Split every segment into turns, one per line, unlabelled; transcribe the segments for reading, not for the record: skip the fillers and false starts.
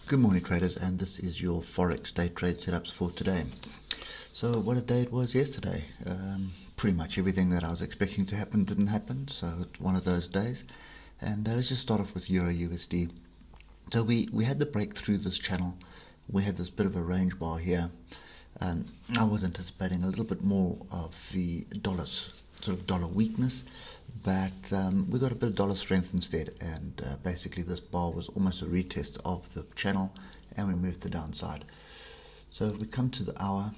Good morning, traders, and this is your Forex Day trade setups for today. So what a day it was yesterday. Pretty much everything that I was expecting to happen didn't happen, so it's one of those days. And let's just start off with Euro USD. So we had the break through this channel. We had this bit of a range bar here. I was anticipating a little bit more of the dollar weakness, but we got a bit of dollar strength instead, and basically this bar was almost a retest of the channel, and we moved the downside. So if we come to the hour,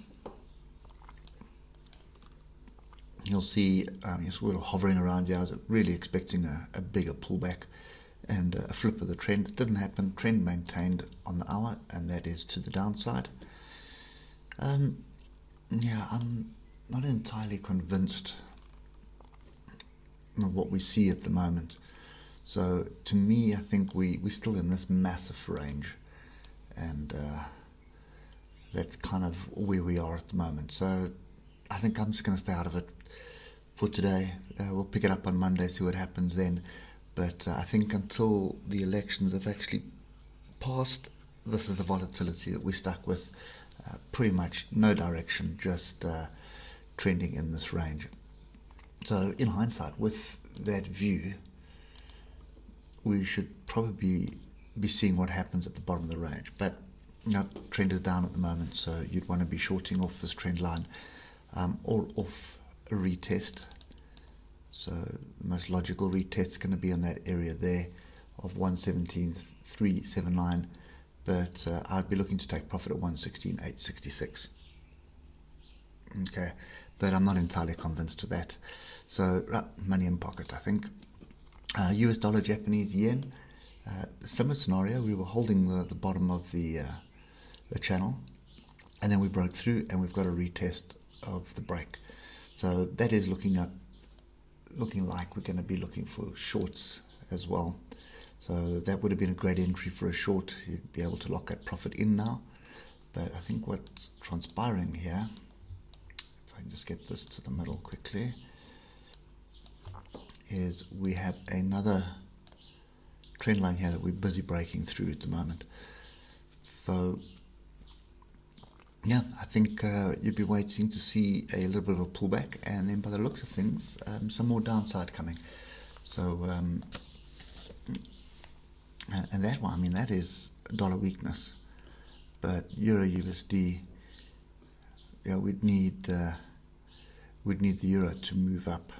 you'll see you're sort of hovering around here. I was really expecting a bigger pullback and a flip of the trend. It didn't happen. Trend maintained on the hour, and that is to the downside. Yeah, I'm not entirely convinced of what we see at the moment. So to me, I think we're still in this massive range, and that's kind of where we are at the moment. So I think I'm just going to stay out of it for today. We'll pick it up on Monday, see what happens then. But I think until the elections have actually passed, this is the volatility that we're stuck with. Pretty much no direction, just trending in this range. So in hindsight, with that view, we should probably be seeing what happens at the bottom of the range. But trend is down at the moment, so you'd want to be shorting off this trend line or off a retest. So the most logical retest is going to be on that area there of 117.379. But I'd be looking to take profit at 116.866. Okay, but I'm not entirely convinced of that. So money in pocket, I think. US dollar, Japanese yen, similar scenario. We were holding the bottom of the channel, and then we broke through, and we've got a retest of the break. So that is looking like we're going to be looking for shorts as well. So that would have been a great entry for a short. You'd be able to lock that profit in now. But I think what's transpiring here, if I can just get this to the middle quickly, is we have another trend line here that we're busy breaking through at the moment. So yeah, I think you'd be waiting to see a little bit of a pullback, and then by the looks of things, some more downside coming. So and that one, I mean, that is dollar weakness. But Euro USD, we'd need the euro to move up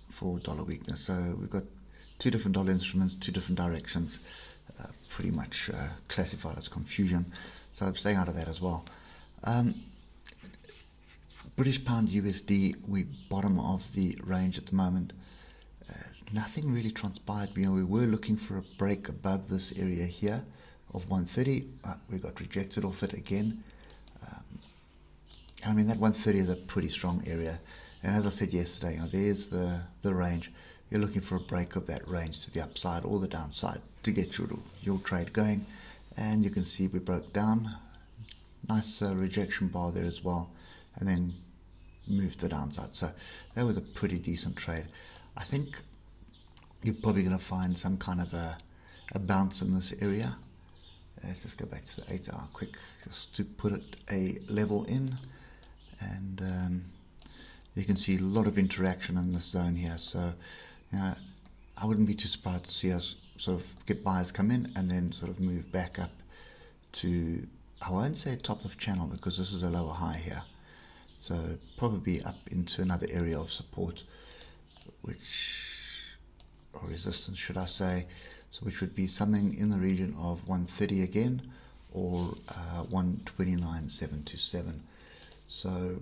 for dollar weakness. So we've got two different dollar instruments, two different directions, pretty much classified as confusion. So I'm staying out of that as well. British Pound USD, we bottom of the range at the moment. Nothing really transpired. We were looking for a break above this area here of 130. We got rejected off it again. I mean, that 130 is a pretty strong area. And as I said yesterday, there's the range. You're looking for a break of that range to the upside or the downside to get your trade going. And you can see we broke down. Nice rejection bar there as well. And then moved the downside. So that was a pretty decent trade. I think you're probably going to find some kind of a bounce in this area. Let's just go back to the 8 hour quick, just to put it a level in. And you can see a lot of interaction in this zone here. So I wouldn't be too surprised to see us sort of get buyers come in and then sort of move back up to, I won't say top of channel because this is a lower high here. So probably up into another area of support, or resistance should I say, so which would be something in the region of 130 again, or 129.727. So,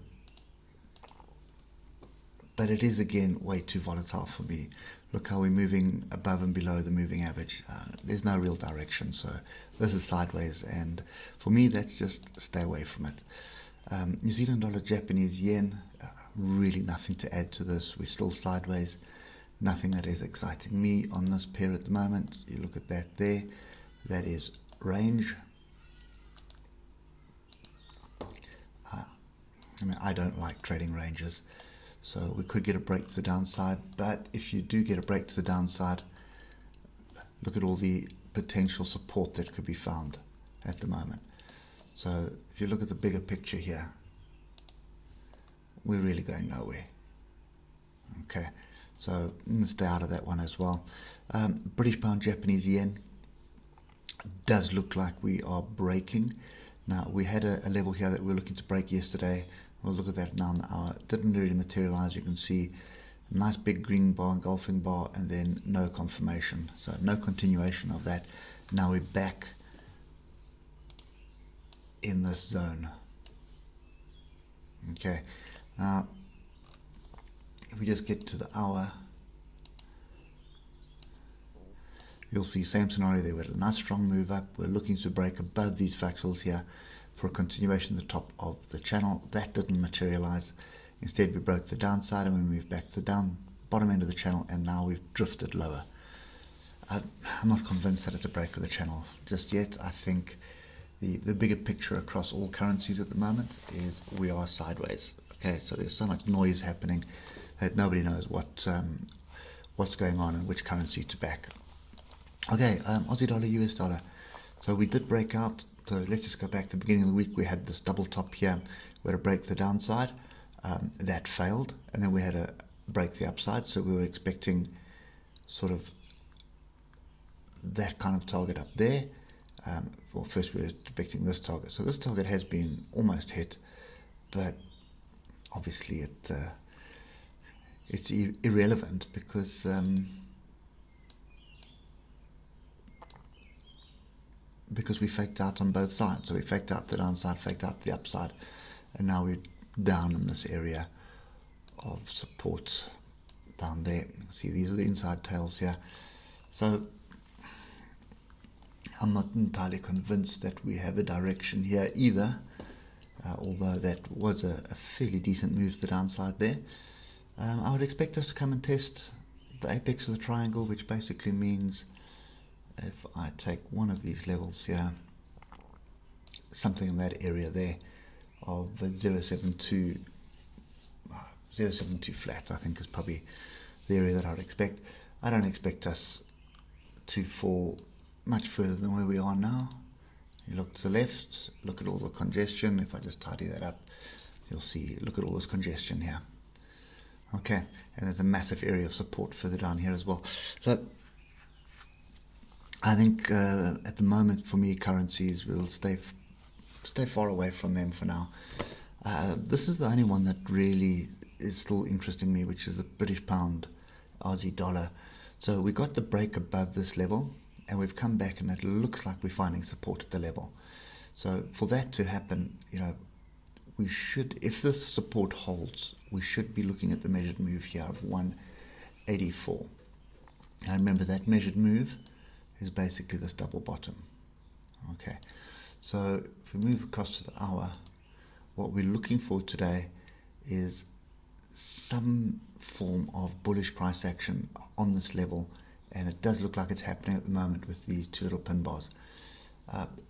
but it is again way too volatile for me. Look how we're moving above and below the moving average. There's no real direction, so this is sideways, and for me that's just stay away from it. New Zealand dollar, Japanese yen, really nothing to add to this. We're still sideways. Nothing that is exciting me on this pair at the moment. You look at that there, that is range. I don't like trading ranges, so we could get a break to the downside. But if you do get a break to the downside, look at all the potential support that could be found at the moment. So if you look at the bigger picture here, we're really going nowhere. Okay, so stay out of that one as well. British pound, Japanese yen does look like we are breaking. Now, we had a level here that we were looking to break yesterday. We'll look at that now in the hour. It didn't really materialize. You can see a nice big green bar, engulfing bar, and then no confirmation. So no continuation of that. Now we're back in this zone. Okay, now if we just get to the hour, you'll see same scenario there. We had a nice strong move up. We're looking to break above these fractals here for a continuation at the top of the channel. That didn't materialize. Instead, we broke the downside and we moved back to the down bottom end of the channel, and now we've drifted lower. I'm not convinced that it's a break of the channel just yet. I think the bigger picture across all currencies at the moment is we are sideways. Okay, so there's so much noise happening that nobody knows what's going on and which currency to back. Okay, Aussie dollar, US dollar. So we did break out. So let's just go back to the beginning of the week. We had this double top here. We had to break the downside. That failed. And then we had to break the upside. So we were expecting sort of that kind of target up there. Well, first we were expecting this target. So this target has been almost hit. But obviously it's irrelevant because we faked out on both sides. So we faked out the downside, faked out the upside, and now we're down in this area of support down there. See, these are the inside tails here. So I'm not entirely convinced that we have a direction here either, although that was a fairly decent move to the downside there. I would expect us to come and test the apex of the triangle, which basically means if I take one of these levels here, something in that area there of 0.72 flat, I think is probably the area that I would expect. I don't expect us to fall much further than where we are now. You look to the left, look at all the congestion. If I just tidy that up, you'll see, look at all this congestion here. Okay, and there's a massive area of support further down here as well. So I think at the moment for me, currencies will stay far away from them for now. This is the only one that really is still interesting me, which is the British pound, Aussie dollar. So we got the break above this level, and we've come back, and it looks like we're finding support at the level. So for that to happen, we should, if this support holds, we should be looking at the measured move here of 184. And remember, that measured move is basically this double bottom. Okay, so if we move across to the hour, what we're looking for today is some form of bullish price action on this level, and it does look like it's happening at the moment with these two little pin bars.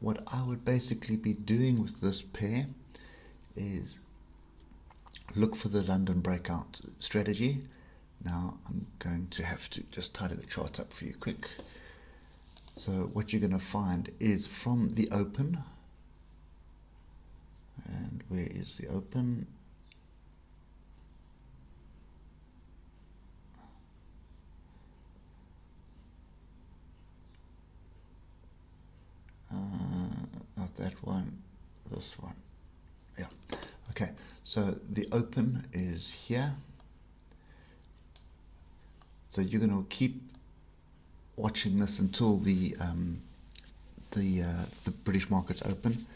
What I would basically be doing with this pair is look for the London breakout strategy. Now I'm going to have to just tidy the chart up for you quick. So what you're going to find is from the open, and where is the open? Not that one, this one. Yeah. Okay, so the open is here. So you're going to keep watching this until the British markets open.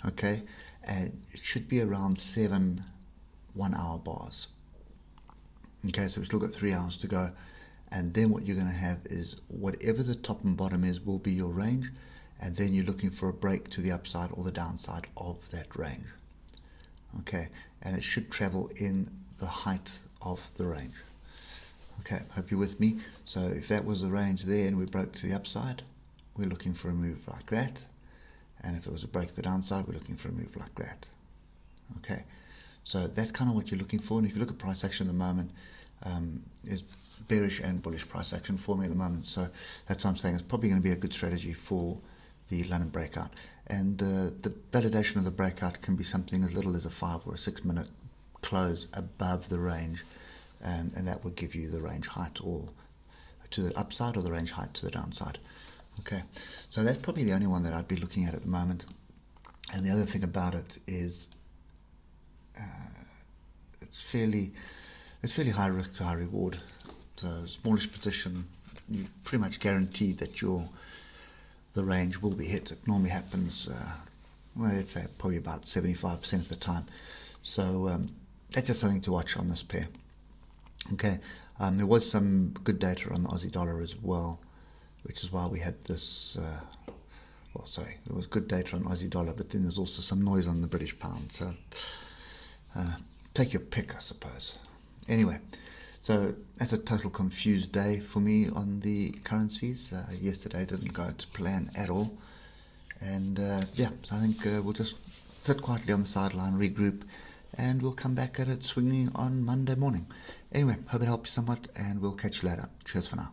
Okay, and it should be around 7 1-hour bars. Okay, so we've still got 3 hours to go, and then what you're going to have is whatever the top and bottom is will be your range, and then you're looking for a break to the upside or the downside of that range. Okay, and it should travel in the height of the range. Okay, hope you're with me. So if that was the range there and we broke to the upside, we're looking for a move like that. And if it was a break to the downside, we're looking for a move like that. Okay, so that's kind of what you're looking for. And if you look at price action at the moment, is bearish and bullish price action for me at the moment. So that's why I'm saying it's probably going to be a good strategy for the London breakout. And the validation of the breakout can be something as little as a 5 or a 6 minute close above the range, and that would give you the range height or to the upside or the range height to the downside. Okay, so that's probably the only one that I'd be looking at the moment. And the other thing about it is it's fairly high risk to high reward. So smallish position, you pretty much guaranteed that the range will be hit. It normally happens, well, let's say probably about 75% of the time. So that's just something to watch on this pair. Okay, there was some good data on the Aussie dollar as well, which is why we had this. There was good data on Aussie dollar, but then there's also some noise on the British pound. So take your pick, I suppose. Anyway, so that's a total confused day for me on the currencies. Yesterday didn't go to plan at all. And so I think we'll just sit quietly on the sideline, regroup, and we'll come back at it swinging on Monday morning. Anyway, hope it helps you somewhat, and we'll catch you later. Cheers for now.